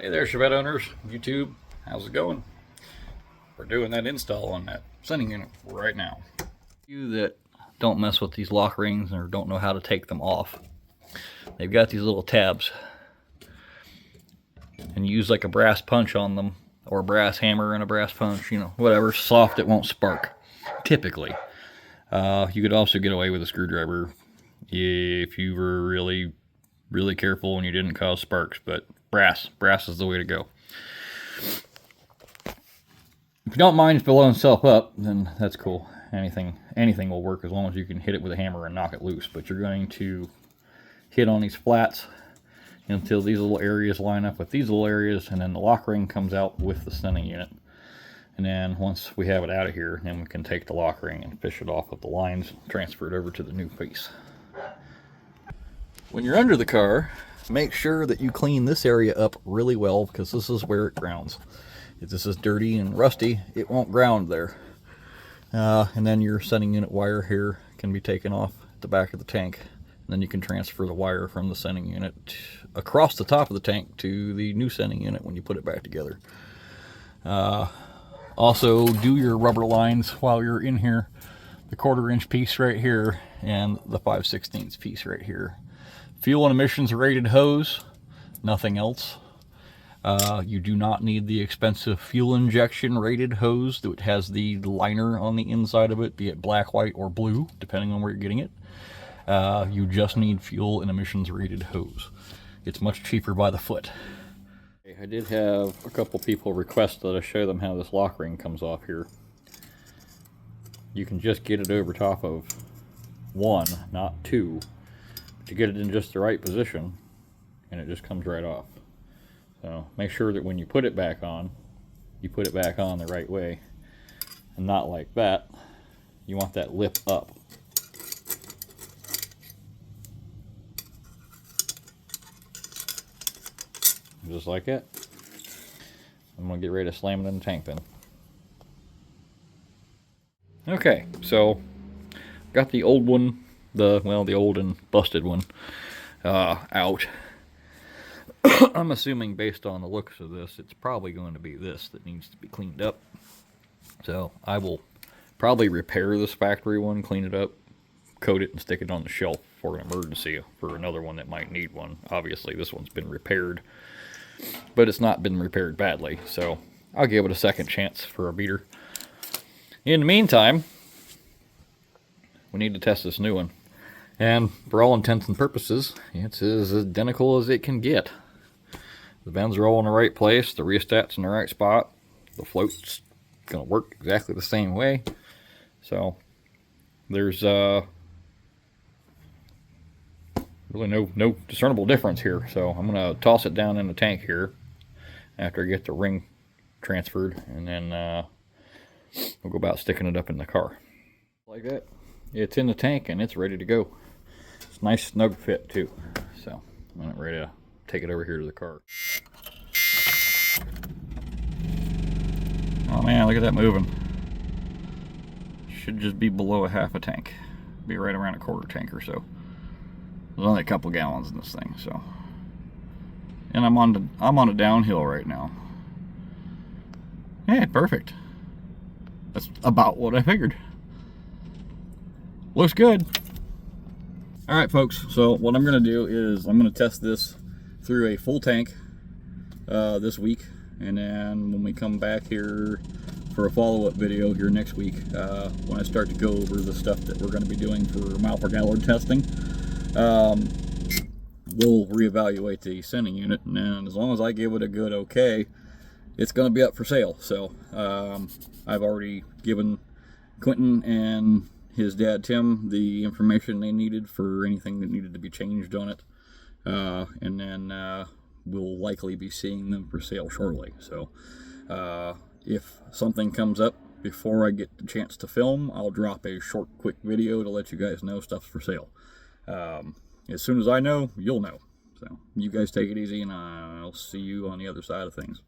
Hey there, Chevette owners, YouTube, how's it going? We're doing that install on that sending unit right now. You that don't mess with these lock rings or don't know how to take them off, they've got these little tabs, and you use like a brass punch on them, or a brass hammer and a brass punch, you know, whatever, soft, it won't spark, typically. You could also get away with a screwdriver if you were really careful and you didn't cause sparks, but brass is the way to go. If you don't mind blowing itself up, then that's cool. Anything will work as long as you can hit it with a hammer and knock it loose. But you're going to hit on these flats until these little areas line up with these little areas, and then the lock ring comes out with the sending unit. And then once we have it out of here, then we can take the lock ring and fish it off with the lines, transfer it over to the new piece. When you're under the car, make sure that you clean this area up really well, because this is where it grounds. If this is dirty and rusty, it won't ground there. And then your sending unit wire here can be taken off at the back of the tank. And then you can transfer the wire from the sending unit across the top of the tank to the new sending unit when you put it back together. Also, do your rubber lines while you're in here. The 1/4" piece right here and the 5/16 piece right here. Fuel and emissions rated hose, nothing else. You do not need the expensive fuel injection rated hose that has the liner on the inside of it, be it black, white, or blue, depending on where you're getting it. You just need fuel and emissions rated hose. It's much cheaper by the foot. I did have a couple people request that I show them how this lock ring comes off here. You can just get it over top of one, not two. But you get it in just the right position, and it just comes right off. So make sure that when you put it back on, you put it back on the right way, and not like that. You want that lip up. Just like it. I'm going to get ready to slam it in the tank then. Okay, so got the old one, the old and busted one, out. I'm assuming based on the looks of this, it's probably going to be this that needs to be cleaned up. So I will probably repair this factory one, clean it up, coat it, and stick it on the shelf for an emergency for another one that might need one. Obviously this one's been repaired, but it's not been repaired badly, so I'll give it a second chance for a beater. In the meantime, we need to test this new one. And for all intents and purposes, it's as identical as it can get. The bends are all in the right place, the rheostat's in the right spot, the float's going to work exactly the same way. So there's really no discernible difference here. So I'm going to toss it down in the tank here after I get the ring transferred, and then we'll go about sticking it up in the car. Like that. It's in the tank and it's ready to go. It's a nice snug fit too. So I'm ready to take it over here to the car. Oh man, look at that moving. Should just be below a half a tank. Be right around a 1/4 tank or so. There's only a couple gallons in this thing, so. And I'm on a downhill right now. Yeah, perfect. That's about what I figured. Looks good. Alright folks, so what I'm going to do is I'm going to test this through a full tank this week, and then when we come back here for a follow-up video here next week, when I start to go over the stuff that we're going to be doing for mile per gallon testing, we'll reevaluate the sending unit, and as long as I give it a good okay, it's going to be up for sale. So I've already given Quentin and his dad Tim the information they needed for anything that needed to be changed on it, and then we'll likely be seeing them for sale shortly. So if something comes up before I get the chance to film, I'll drop a short quick video to let you guys know stuff's for sale. As soon as I know, you'll know. So you guys take it easy, and I'll see you on the other side of things.